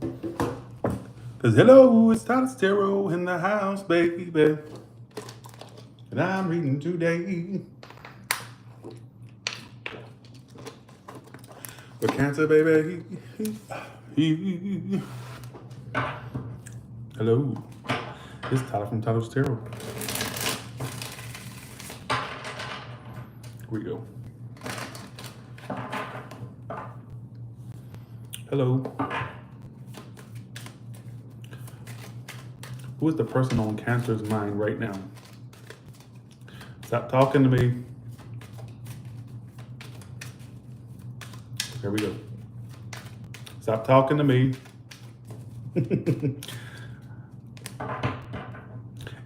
Cause hello, it's Tyler Stero in the house, baby. And I'm reading today. For Cancer, baby. Hello, it's Tyler from Tyler Stero. Here we go. Hello. Who is the person on Cancer's mind right now? Stop talking to me. Here we go. Stop talking to me.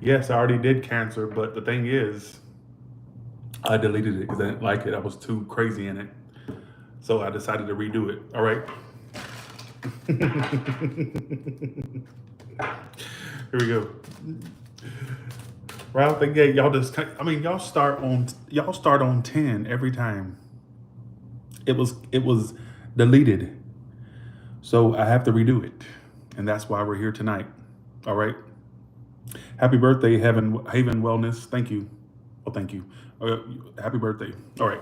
Yes, I already did Cancer, but the thing is, I deleted it because I didn't like it. I was too crazy in it. So I decided to redo it. All right. Here we go. Right out the gate, y'all start on 10 every time. It was deleted. So I have to redo it. And that's why we're here tonight. All right. Happy birthday, Haven Wellness. Thank you. Oh, thank you. Happy birthday. All right.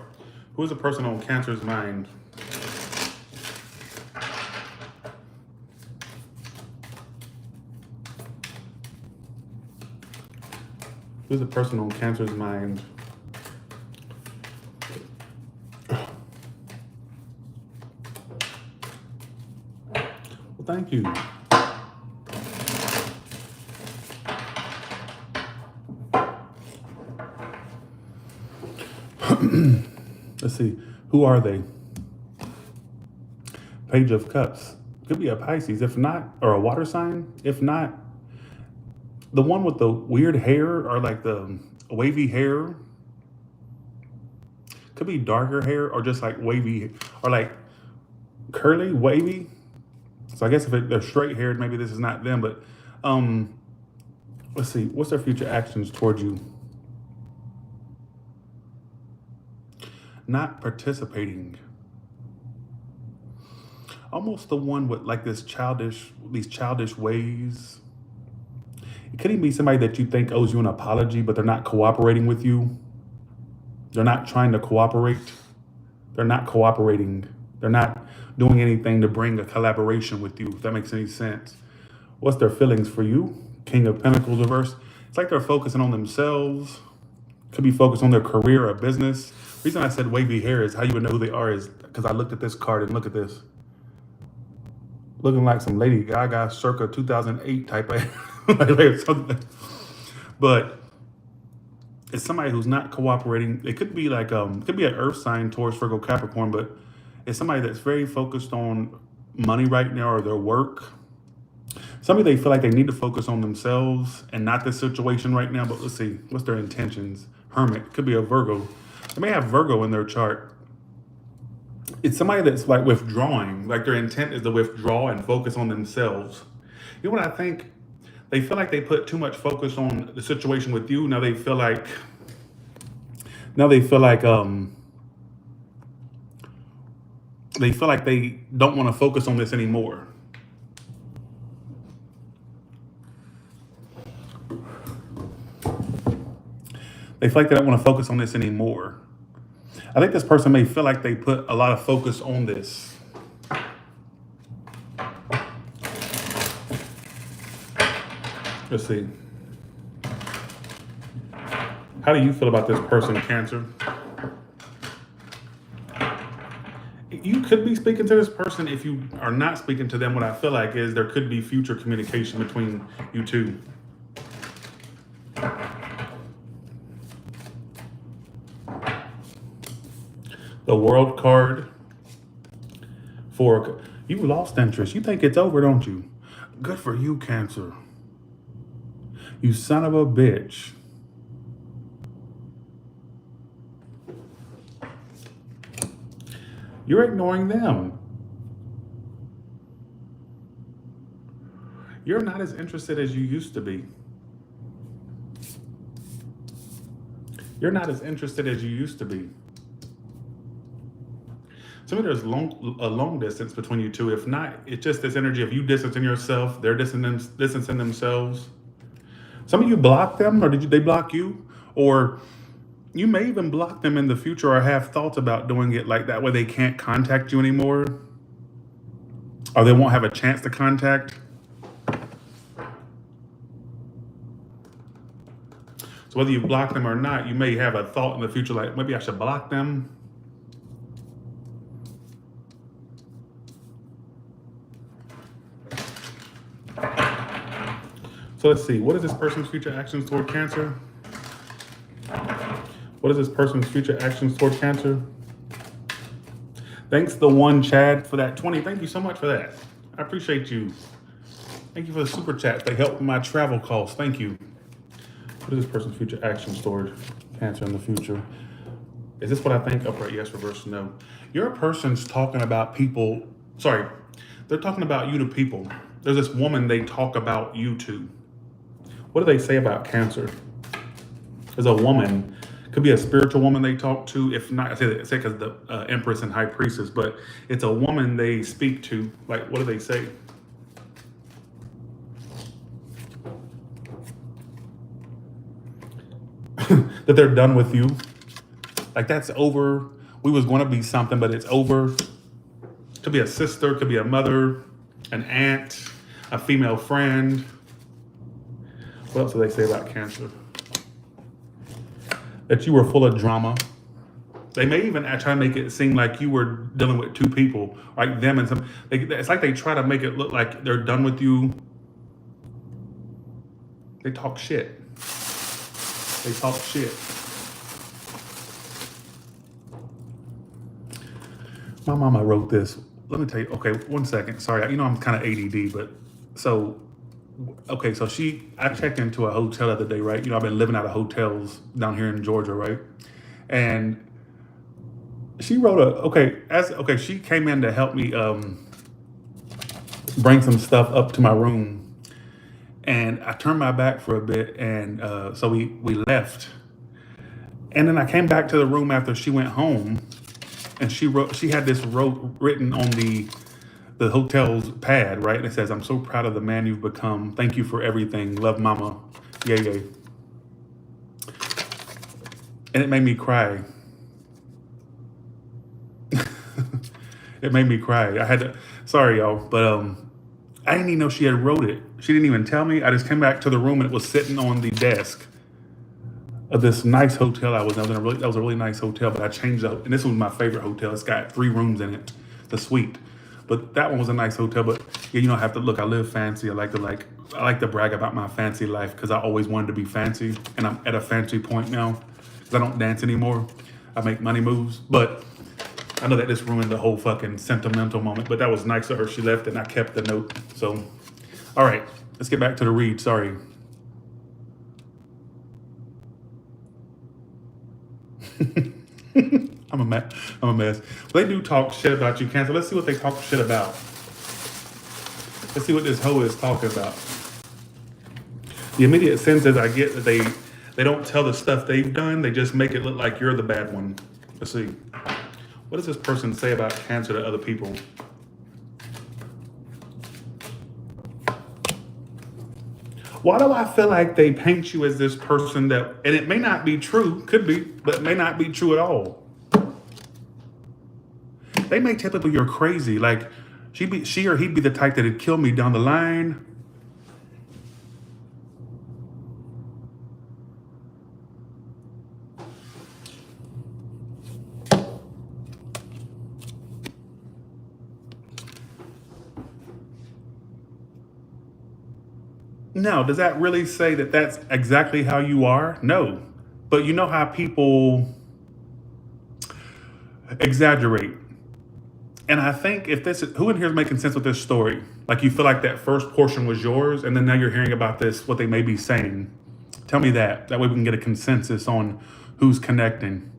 Who is the person on Cancer's mind? Who's the person on Cancer's mind? Well, thank you. Let's see. Who are they? Page of Cups. Could be a Pisces, if not, or a water sign. If not, the one with the weird hair or like the wavy hair. Could be darker hair or just like wavy or like curly, wavy. So I guess if they're straight haired, maybe this is not them. But let's see. What's their future actions towards you? Not participating. Almost the one with like these childish ways. It could even be somebody that you think owes you an apology, but they're not cooperating with you. They're not trying to cooperate. They're not cooperating. They're not doing anything to bring a collaboration with you, if that makes any sense. What's their feelings for you? King of Pentacles reverse. It's like they're focusing on themselves. Could be focused on their career or business. The reason I said wavy hair is how you would know who they are is because I looked at this card and look at this. Looking like some Lady Gaga circa 2008 type of something. But it's somebody who's not cooperating. It could be like it could be an earth sign, Taurus, Virgo, Capricorn, but it's somebody that's very focused on money right now or their work. Somebody they feel like they need to focus on themselves and not the situation right now. But let's see, what's their intentions? Hermit, could be a Virgo. They may have Virgo in their chart. It's somebody that's like withdrawing, like their intent is to withdraw and focus on themselves. You know what I think? They feel like they put too much focus on the situation with you. Now they feel like they don't want to focus on this anymore. They feel like they don't want to focus on this anymore. I think this person may feel like they put a lot of focus on this. Let's see. How do you feel about this person, Cancer? You could be speaking to this person. If you are not speaking to them, what I feel like is there could be future communication between you two. The World card for you lost interest. You think it's over, don't you? Good for you, Cancer. You son of a bitch. You're ignoring them. You're not as interested as you used to be. You're not as interested as you used to be. To me, there's a long distance between you two. If not, it's just this energy of you distancing yourself, they're distancing themselves. Some of you block them, or they block you? Or you may even block them in the future or have thoughts about doing it like that where they can't contact you anymore, or they won't have a chance to contact. So whether you block them or not, you may have a thought in the future like, maybe I should block them. So let's see, what is this person's future actions toward Cancer? What is this person's future actions toward Cancer? Thanks the one Chad for that 20. Thank you so much for that. I appreciate you. Thank you for the super chat. They help with my travel costs. Thank you. What is this person's future actions toward Cancer in the future? Is this what I think? Upright yes, reverse no. Your person's talking about people. Sorry, they're talking about you to people. There's this woman they talk about you to. What do they say about Cancer? There's a woman, could be a spiritual woman they talk to. If not, I say because the Empress and High Priestess, but it's a woman they speak to. Like, what do they say? That they're done with you. Like, that's over. We was going to be something, but it's over. Could be a sister, could be a mother, an aunt, a female friend. What else do they say about Cancer? That you were full of drama. They may even try to make it seem like you were dealing with two people, like them and some. It's like they try to make it look like they're done with you. They talk shit. They talk shit. My mama wrote this. Let me tell you. Okay, one second. Sorry, you know I'm kind of ADD, but so. Okay, so I checked into a hotel the other day, right? You know, I've been living out of hotels down here in Georgia, right? And she wrote she came in to help me bring some stuff up to my room. And I turned my back for a bit, and so we left. And then I came back to the room after she went home, and she had this written on the hotel's pad, right? And it says, "I'm so proud of the man you've become. Thank you for everything. Love, Mama. Yay, yay." And it made me cry. It made me cry. I had to, sorry y'all, but I didn't even know she had wrote it. She didn't even tell me. I just came back to the room and it was sitting on the desk of this nice hotel I was in. That was a really nice hotel, but I changed out. And this was my favorite hotel. It's got 3 rooms in it, the suite. But that one was a nice hotel. But yeah, you don't have to look. I live fancy. I like to brag about my fancy life because I always wanted to be fancy, and I'm at a fancy point now because I don't dance anymore. I make money moves. But I know that this ruined the whole fucking sentimental moment. But that was nice of her. She left, and I kept the note. So, all right, let's get back to the read. Sorry. I'm a mess. They do talk shit about you, Cancer. Let's see what they talk shit about. Let's see what this hoe is talking about. The immediate sense is I get that they don't tell the stuff they've done. They just make it look like you're the bad one. Let's see. What does this person say about Cancer to other people? Why do I feel like they paint you as this person that, and it may not be true, could be, but it may not be true at all. They may typically you're crazy. Like she or he'd be the type that'd kill me down the line. Now, does that really say that that's exactly how you are? No. But you know how people exaggerate. And I think who in here is making sense with this story? Like you feel like that first portion was yours and then now you're hearing about this, what they may be saying. Tell me that. That way we can get a consensus on who's connecting.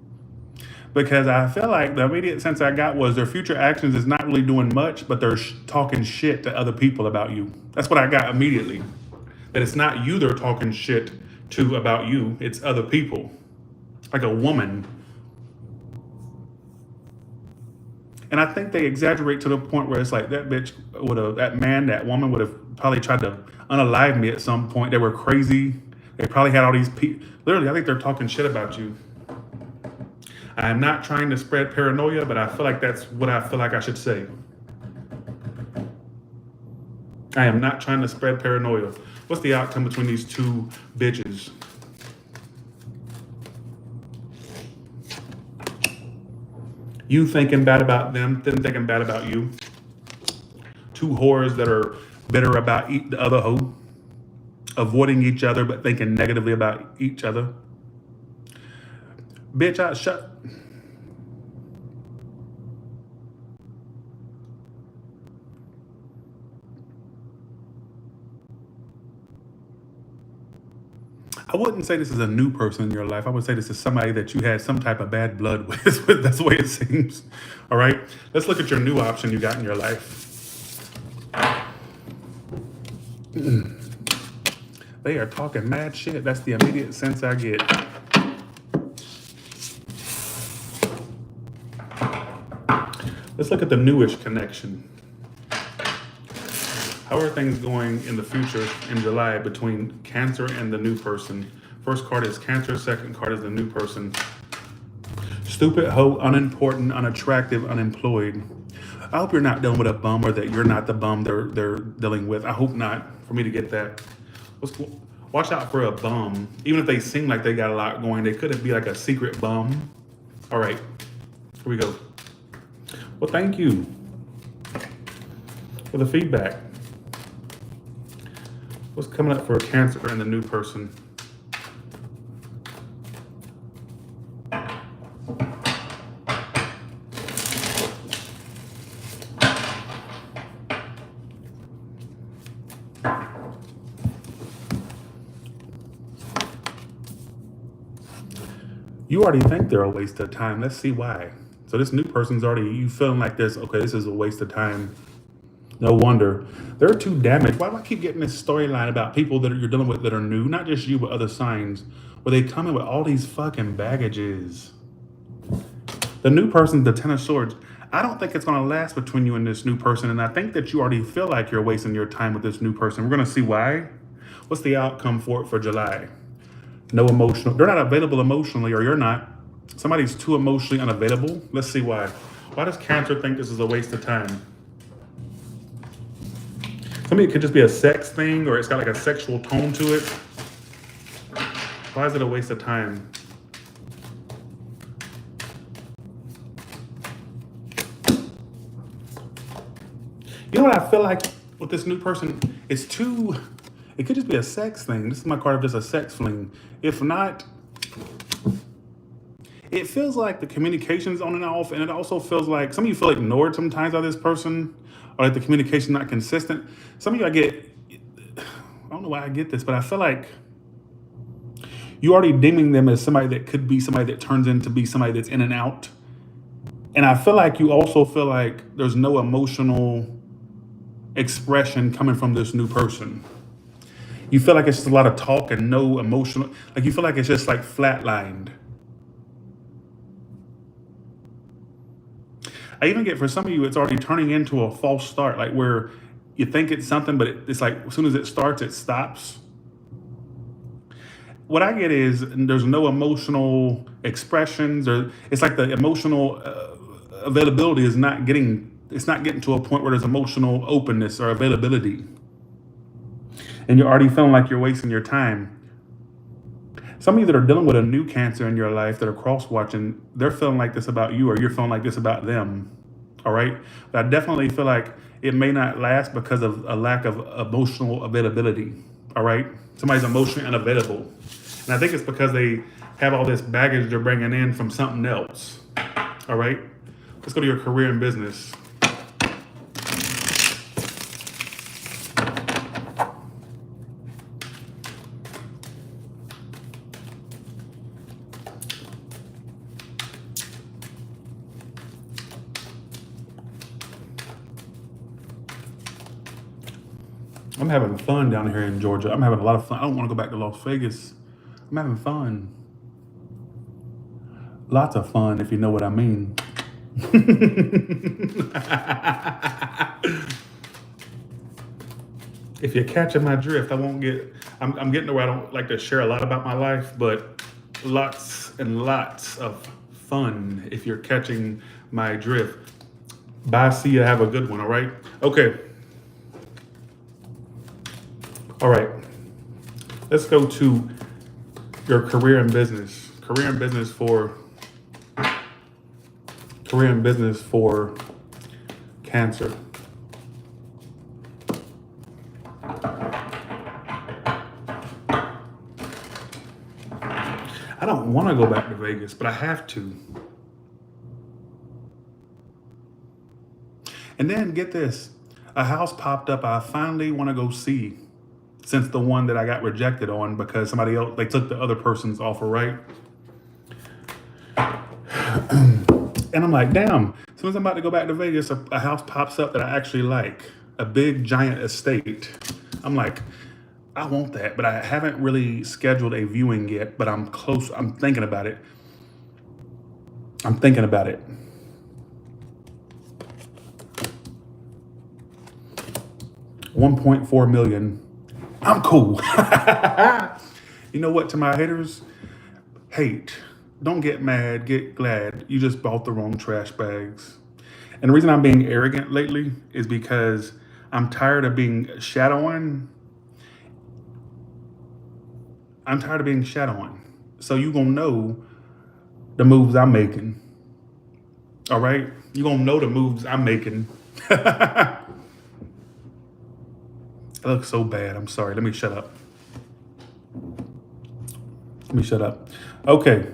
Because I feel like the immediate sense I got was their future actions is not really doing much, but they're talking shit to other people about you. That's what I got immediately. That it's not you they're talking shit to about you, it's other people. Like a woman. And I think they exaggerate to the point where it's like that bitch would have, that man, that woman would have probably tried to unalive me at some point. They were crazy. They probably had all these people. Literally, I think they're talking shit about you. I am not trying to spread paranoia, but I feel like that's what I feel like I should say. I am not trying to spread paranoia. What's the outcome between these two bitches? You thinking bad about them thinking bad about you. Two whores that are bitter about the other hoe. Avoiding each other, but thinking negatively about each other. Bitch, I wouldn't say this is a new person in your life. I would say this is somebody that you had some type of bad blood with. That's the way it seems. All right. Let's look at your new option you got in your life. They are talking mad shit. That's the immediate sense I get. Let's look at the newish connection. How are things going in the future in July between Cancer and the new person? First card is Cancer, second card is the new person. Stupid, hoe, unimportant, unattractive, unemployed. I hope you're not dealing with a bum, or that you're not the bum they're dealing with. I hope not, for me to get that. Watch out for a bum. Even if they seem like they got a lot going, they could be like a secret bum. All right, here we go. Well, thank you for the feedback. What's coming up for Cancer and the new person? You already think they're a waste of time. Let's see why. So this new person's already, you feeling like this, okay, this is a waste of time. No wonder. They're too damaged. Why do I keep getting this storyline about people that you're dealing with that are new? Not just you, but other signs. Where they come in with all these fucking baggages. The new person's the Ten of Swords. I don't think it's going to last between you and this new person. And I think that you already feel like you're wasting your time with this new person. We're going to see why. What's the outcome for it for July? No emotional. They're not available emotionally, or you're not. Somebody's too emotionally unavailable. Let's see why. Why does Cancer think this is a waste of time? Somebody, it could just be a sex thing, or it's got like a sexual tone to it. Why is it a waste of time? You know what I feel like with this new person? It's too, it could just be a sex thing. This is my card of just a sex fling. If not, it feels like the communication's on and off, and it also feels like some of you feel ignored sometimes by this person, or like the communication's not consistent. Some of you, I don't know why I get this, but I feel like you're already deeming them as somebody that could be somebody that turns into be somebody that's in and out. And I feel like you also feel like there's no emotional expression coming from this new person. You feel like it's just a lot of talk and no emotional, like you feel like it's just like flatlined. I even get for some of you, it's already turning into a false start, like where you think it's something, but it's like as soon as it starts, it stops. What I get is there's no emotional expressions, or it's like the emotional availability is not getting, it's not getting to a point where there's emotional openness or availability. And you're already feeling like you're wasting your time. Some of you that are dealing with a new Cancer in your life that are cross-watching, they're feeling like this about you, or you're feeling like this about them. All right? But I definitely feel like it may not last because of a lack of emotional availability. All right? Somebody's emotionally unavailable. And I think it's because they have all this baggage they're bringing in from something else. All right? Let's go to your career and business. I'm having fun down here in Georgia. I'm having a lot of fun. I don't want to go back to Las Vegas. I'm having fun. Lots of fun, if you know what I mean. If you're catching my drift, I'm getting to where I don't like to share a lot about my life, but lots and lots of fun if you're catching my drift. Bye, see ya, have a good one, all right? Okay, all right. Let's go to your career and business. Career and business for Cancer. I don't want to go back to Vegas, but I have to. And then get this, a house popped up I finally want to go see since the one that I got rejected on because somebody else, they took the other person's offer, right? And I'm like, damn, as soon as I'm about to go back to Vegas, a house pops up that I actually like, a big giant estate. I'm like, I want that, but I haven't really scheduled a viewing yet, but I'm close. I'm thinking about it. 1.4 million. I'm cool. You know what, to my haters? Hate. Don't get mad, get glad. You just bought the wrong trash bags. And the reason I'm being arrogant lately is because I'm tired of being shadowing. So you gonna know the moves I'm making. All right? You gonna know the moves I'm making. I look so bad. I'm sorry. Let me shut up. Okay.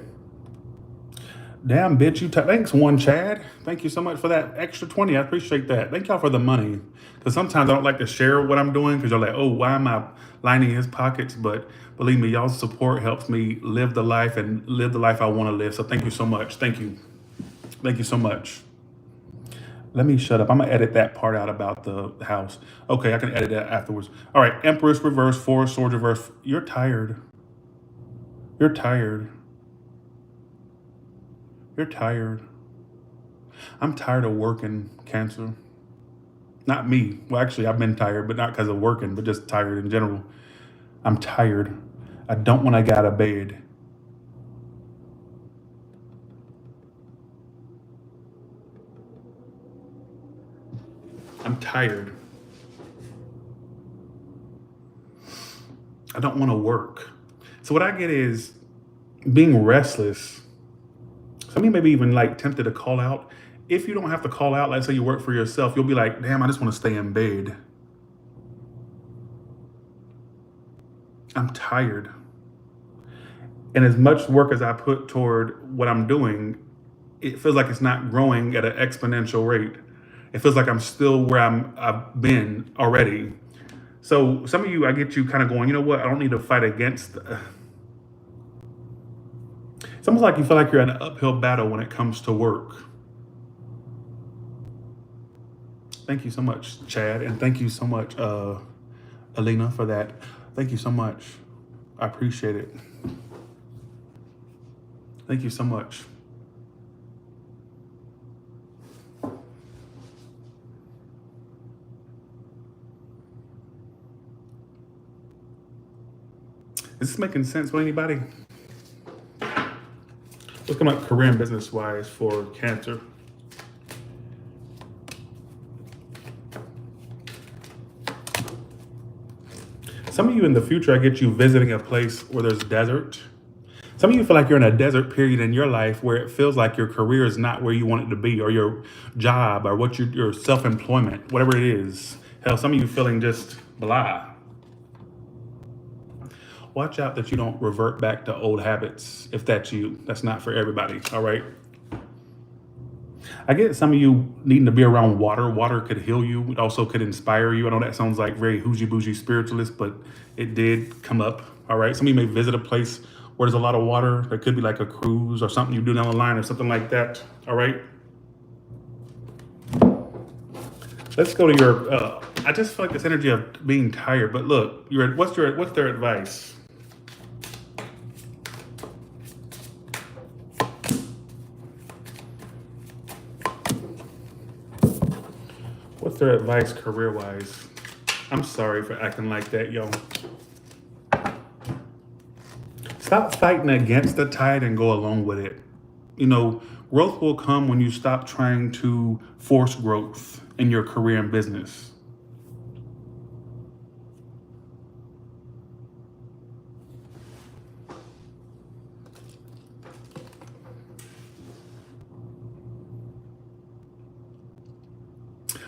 Damn, bitch, thanks, one Chad. Thank you so much for that extra 20. I appreciate that. Thank y'all for the money. Because sometimes I don't like to share what I'm doing because you're like, oh, why am I lining his pockets? But believe me, y'all's support helps me live the life I want to live. So thank you so much. Thank you. Thank you so much. Let me shut up. I'm going to edit that part out about the house. Okay, I can edit that afterwards. All right, Empress reverse, Four Swords reverse. You're tired. You're tired. I'm tired of working, Cancer. Not me. Well, actually, I've been tired, but not because of working, but just tired in general. I'm tired. I don't want to get out of bed. I'm tired. I don't want to work. So what I get is being restless. Some of you maybe even like tempted to call out. If you don't have to call out, let's say you work for yourself, you'll be like, damn, I just want to stay in bed. I'm tired. And as much work as I put toward what I'm doing, it feels like it's not growing at an exponential rate. It feels like I'm still where I've been already. So some of you, I get you kind of going, you know what? I don't need to fight against. It's almost like you feel like you're in an uphill battle when it comes to work. Thank you so much, Chad. And thank you so much, Alina, for that. Thank you so much. I appreciate it. Thank you so much. Is this making sense with anybody? Let's come up career and business wise for Cancer. Some of you in the future, I get you visiting a place where there's desert. Some of you feel like you're in a desert period in your life where it feels like your career is not where you want it to be, or your job, or what your self-employment, whatever it is. Hell, some of you feeling just blah. Watch out that you don't revert back to old habits. If that's you, that's not for everybody. All right. I get some of you needing to be around water. Water could heal you. It also could inspire you. I know that sounds like very hoogie bougie spiritualist, but it did come up. All right. Some of you may visit a place where there's a lot of water. There could be like a cruise or something you do down the line or something like that. All right. Let's go to your, I just feel like this energy of being tired, but look, what's their advice? What's their advice career-wise? I'm sorry for acting like that, yo. Stop fighting against the tide and go along with it. You know, growth will come when you stop trying to force growth in your career and business.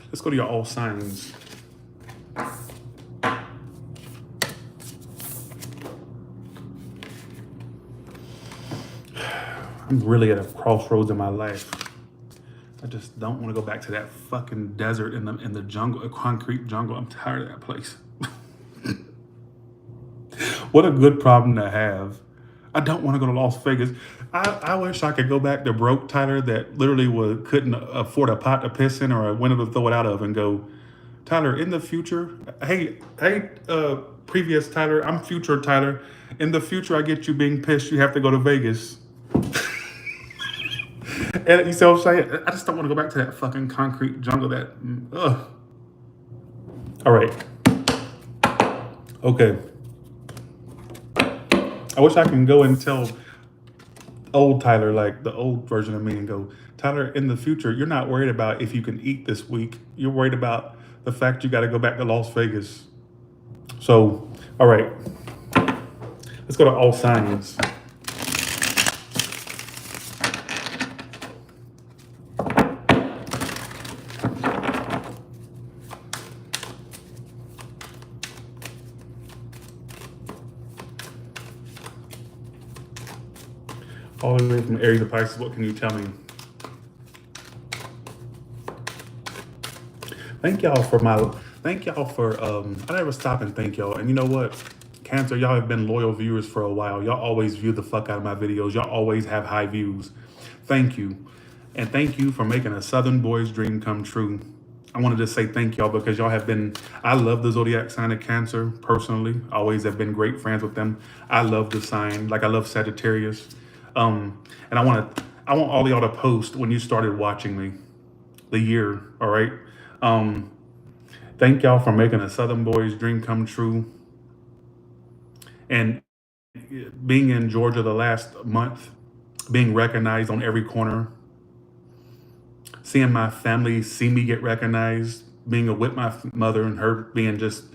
Let's go to your all signs. I'm really at a crossroads in my life. I just don't want to go back to that fucking desert in the jungle, a concrete jungle. I'm tired of that place. What a good problem to have. I don't want to go to Las Vegas. I wish I could go back to broke Tyler that literally couldn't afford a pot to piss in or a window to throw it out of and go, Tyler, in the future, hey, previous Tyler, I'm future Tyler. In the future, I get you being pissed. You have to go to Vegas. And you see what I'm saying? I just don't want to go back to that fucking concrete jungle ugh. All right. Okay. I wish I can go and tell old Tyler, like the old version of me, and go, Tyler, in the future, you're not worried about if you can eat this week. You're worried about the fact you got to go back to Las Vegas. So, all right. Let's go to all signs. All the way from Aries to Pisces, what can you tell me? Thank y'all for I never stop and thank y'all. And you know what? Cancer, y'all have been loyal viewers for a while. Y'all always view the fuck out of my videos. Y'all always have high views. Thank you. And thank you for making a Southern boy's dream come true. I wanted to say thank y'all because y'all have been, I love the zodiac sign of Cancer personally. Always have been great friends with them. I love the sign, like I love Sagittarius. And I want all y'all to post when you started watching me, the year, all right? Thank y'all for making a Southern boy's dream come true. And being in Georgia the last month, being recognized on every corner, seeing my family see me get recognized, being with my mother and her being just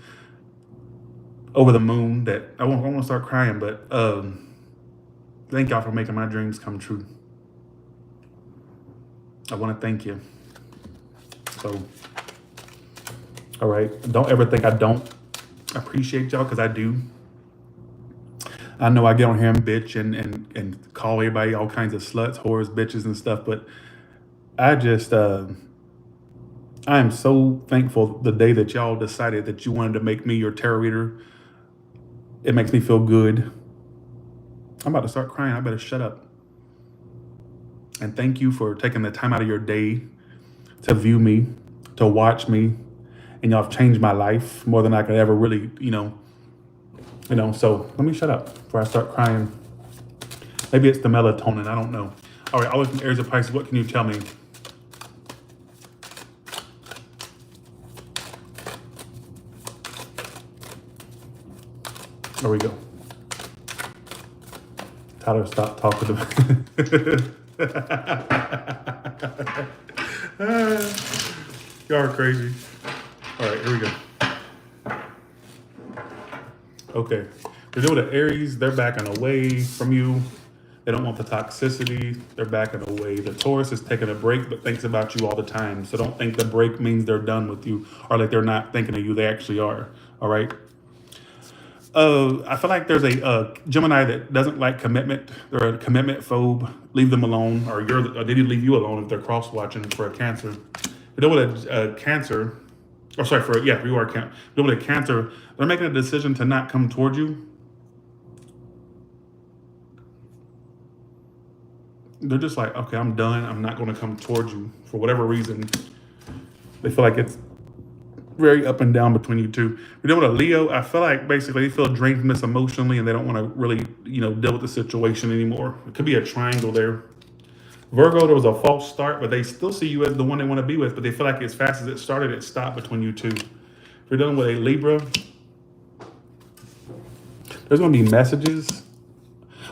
over the moon, that I won't want to start crying, but thank y'all for making my dreams come true. I want to thank you. So, all right. Don't ever think I don't appreciate y'all, because I do. I know I get on here and bitch and call everybody all kinds of sluts, whores, bitches, and stuff, but I just, I am so thankful the day that y'all decided that you wanted to make me your tarot reader. It makes me feel good. I'm about to start crying. I better shut up. And thank you for taking the time out of your day to view me, to watch me. And y'all have changed my life more than I could ever really, so let me shut up before I start crying. Maybe it's the melatonin. I don't know. All right, always from Aries of Pisces, what can you tell me? There we go. Tyler, stop talking to me. Y'all are crazy. All right, here we go. Okay, we're doing the Aries. They're backing away from you. They don't want the toxicity. They're backing away. The Taurus is taking a break, but thinks about you all the time. So don't think the break means they're done with you or like they're not thinking of you. They actually are. All right. I feel like there's a Gemini that doesn't like commitment. They're a commitment phobe. Leave them alone, or they need to leave you alone if they're cross watching for a Cancer. They're with a Cancer. Or sorry, you are Cancer. They're with a Cancer. They're making a decision to not come toward you. They're just like, okay, I'm done. I'm not going to come towards you for whatever reason. They feel like it's very up and down between you two. We're dealing with a Leo. I feel like basically they feel drained from this emotionally and they don't want to really, deal with the situation anymore. It could be a triangle there. Virgo, there was a false start, but they still see you as the one they want to be with, but they feel like as fast as it started, it stopped between you two. If you're dealing with a Libra, there's going to be messages.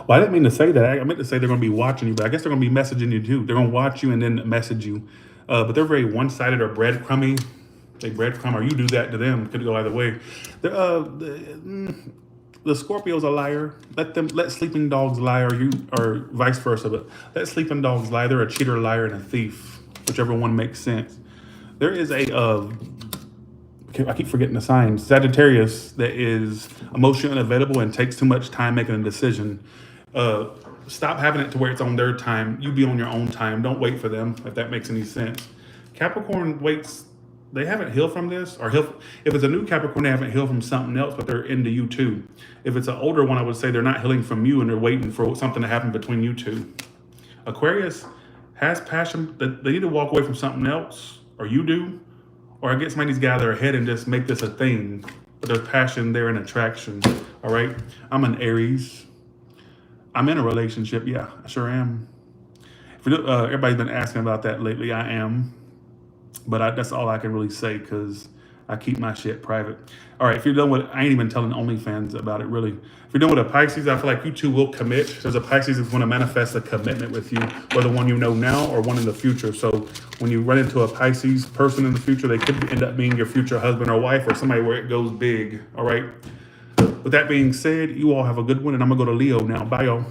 Well, I didn't mean to say that. I meant to say they're going to be watching you, but I guess they're going to be messaging you too. They're going to watch you and then message you. But they're very one-sided or breadcrummy. They breadcrumb, or you do that to them. Could go either way. The Scorpio's a liar. Let sleeping dogs lie, or vice versa. But let sleeping dogs lie. They're a cheater, liar, and a thief, whichever one makes sense. There is I keep forgetting the signs. Sagittarius that is emotionally unavailable and takes too much time making a decision. Stop having it to where it's on their time. You be on your own time. Don't wait for them, if that makes any sense. Capricorn waits. They haven't healed from this, or if it's a new Capricorn, they haven't healed from something else, but they're into you too. If it's an older one, I would say they're not healing from you and they're waiting for something to happen between you two. Aquarius has passion. They need to walk away from something else, or you do, or I guess somebody needs to get out of their head and just make this a thing. But there's passion there and attraction. All right. I'm an Aries. I'm in a relationship. Yeah, I sure am. Everybody's been asking about that lately. I am. But that's all I can really say because I keep my shit private. All right, if you're done with, I ain't even telling OnlyFans about it, really. If you're done with a Pisces, I feel like you two will commit. There's a Pisces that's going to manifest a commitment with you, whether one you know now or one in the future. So when you run into a Pisces person in the future, they could end up being your future husband or wife or somebody where it goes big. All right. With that being said, you all have a good one, and I'm going to go to Leo now. Bye, y'all.